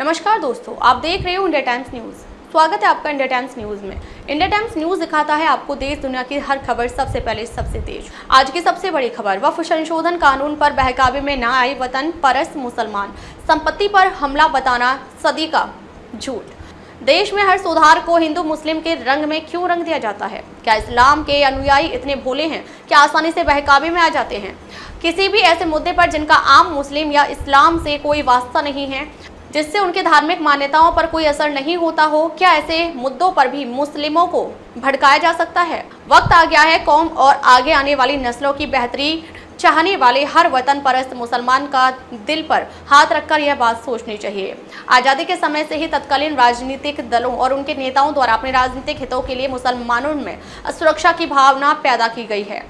नमस्कार दोस्तों, आप देख रहे हो इंडिया टाइम्स न्यूज। स्वागत है आपका इंडिया टाइम्स न्यूज में। इंडिया टाइम्स न्यूज दिखाता है आपको देश दुनिया की हर खबर सबसे पहले, सबसे तेज। आज की सबसे बड़ी खबर, वक्फ संशोधन कानून पर बहकावे में न आए वतन परस्त मुसलमान, संपत्ति पर हमला बताना सदी का झूठ। देश में हर सुधार को हिंदू मुस्लिम के रंग में क्यों रंग दिया जाता है? क्या इस्लाम के अनुयायी इतने भोले हैं कि आसानी से बहकावे में आ जाते हैं? किसी भी ऐसे मुद्दे पर जिनका आम मुस्लिम या इस्लाम से कोई वास्ता नहीं है, जिससे उनके धार्मिक मान्यताओं पर कोई असर नहीं होता हो, क्या ऐसे मुद्दों पर भी मुस्लिमों को भड़काया जा सकता है? वक्त आ गया है कौम और आगे आने वाली नस्लों की बेहतरी चाहने वाले हर वतन परस्त मुसलमान का दिल पर हाथ रखकर यह बात सोचनी चाहिए। आज़ादी के समय से ही तत्कालीन राजनीतिक दलों और उनके नेताओं द्वारा अपने राजनीतिक हितों के लिए मुसलमानों में असुरक्षा की भावना पैदा की गई है।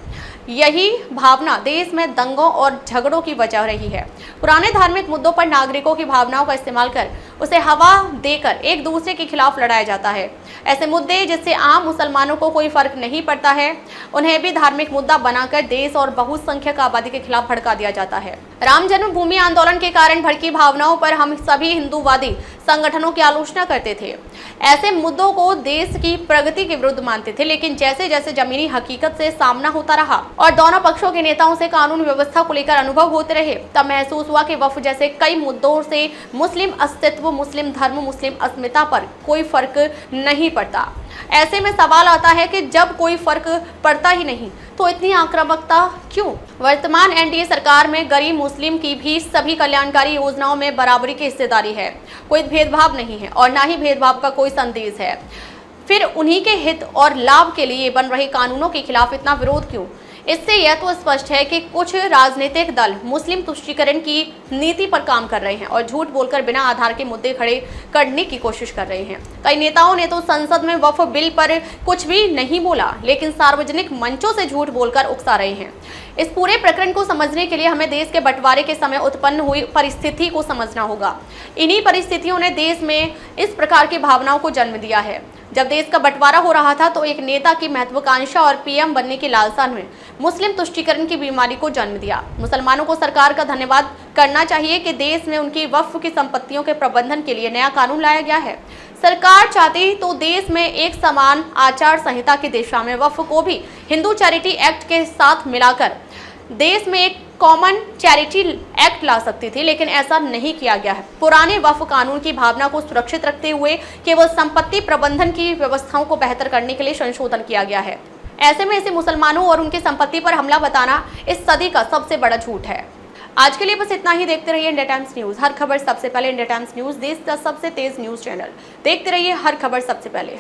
यही भावना देश में दंगों और झगड़ों की वजह रही है। पुराने धार्मिक मुद्दों पर नागरिकों की भावनाओं का इस्तेमाल कर उसे हवा देकर एक दूसरे के खिलाफ लड़ाया जाता है। ऐसे मुद्दे जिससे आम मुसलमानों को कोई फर्क नहीं पड़ता है, उन्हें भी धार्मिक मुद्दा बनाकर देश और बहुसंख्यक आबादी के खिलाफ भड़का दिया जाता है। राम जन्मभूमि आंदोलन के कारण भड़की भावनाओं पर हम सभी हिंदूवादी संगठनों की आलोचना करते थे। ऐसे मुद्दों को देश की प्रगति के विरुद्ध मानते थे, लेकिन जैसे जैसे जमीनी हकीकत से सामना होता रहा और दोनों पक्षों के नेताओं से कानून व्यवस्था को लेकर अनुभव होते रहे, तब महसूस हुआ कि वक्फ जैसे कई मुद्दों से मुस्लिम अस्तित्व, मुस्लिम धर्म, मुस्लिम अस्मिता पर कोई फर्क नहीं पड़ता। ऐसे में सवाल आता है कि जब कोई फर्क पड़ता ही नहीं तो इतनी आक्रामकता क्यों? वर्तमान एनडीए सरकार में गरीब मुस्लिम की भी सभी कल्याणकारी योजनाओं में बराबरी की हिस्सेदारी है। कोई भेदभाव नहीं है और ना ही भेदभाव का कोई संदेश है। फिर उन्हीं के हित और लाभ के लिए बन रहे कानूनों के खिलाफ इतना विरोध क्यों? इससे यह तो स्पष्ट है कि कुछ राजनीतिक दल मुस्लिम तुष्टीकरण की नीति पर काम कर रहे हैं और झूठ बोलकर बिना आधार के मुद्दे खड़े करने की कोशिश कर रहे हैं। कई नेताओं ने तो संसद में वक्फ बिल पर कुछ भी नहीं बोला, लेकिन सार्वजनिक मंचों से झूठ बोलकर उकसा रहे हैं। इस पूरे प्रकरण को समझने के लिए हमें देश के बंटवारे के समय उत्पन्न हुई परिस्थिति को समझना होगा। इन्हीं परिस्थितियों ने देश में इस प्रकार की भावनाओं को जन्म दिया है। जब देश का बंटवारा हो रहा था तो एक नेता की महत्वाकांक्षा और पीएम बनने की लालसा में मुस्लिम तुष्टीकरण की बीमारी को जन्म दिया। मुसलमानों को सरकार का धन्यवाद करना चाहिए कि देश में उनकी वक्फ की संपत्तियों के प्रबंधन के लिए नया कानून लाया गया है। सरकार चाहती तो देश में एक समान आचार संहिता की दिशा में वक्फ को भी हिंदू चैरिटी एक्ट के साथ मिलाकर देश में एक कॉमन चैरिटी एक्ट ला सकती थी, लेकिन ऐसा नहीं किया गया है। पुराने वक्फ कानून की भावना को सुरक्षित रखते हुए केवल संपत्ति प्रबंधन की व्यवस्थाओं को बेहतर करने के लिए संशोधन किया गया है। ऐसे में इसे मुसलमानों और उनकी संपत्ति पर हमला बताना इस सदी का सबसे बड़ा झूठ है। आज के लिए बस इतना ही। देखते रहिए इंडिया टाइम्स न्यूज, हर खबर सबसे पहले। इंडिया टाइम्स न्यूज देश का सबसे तेज न्यूज चैनल। देखते रहिए हर खबर सबसे पहले।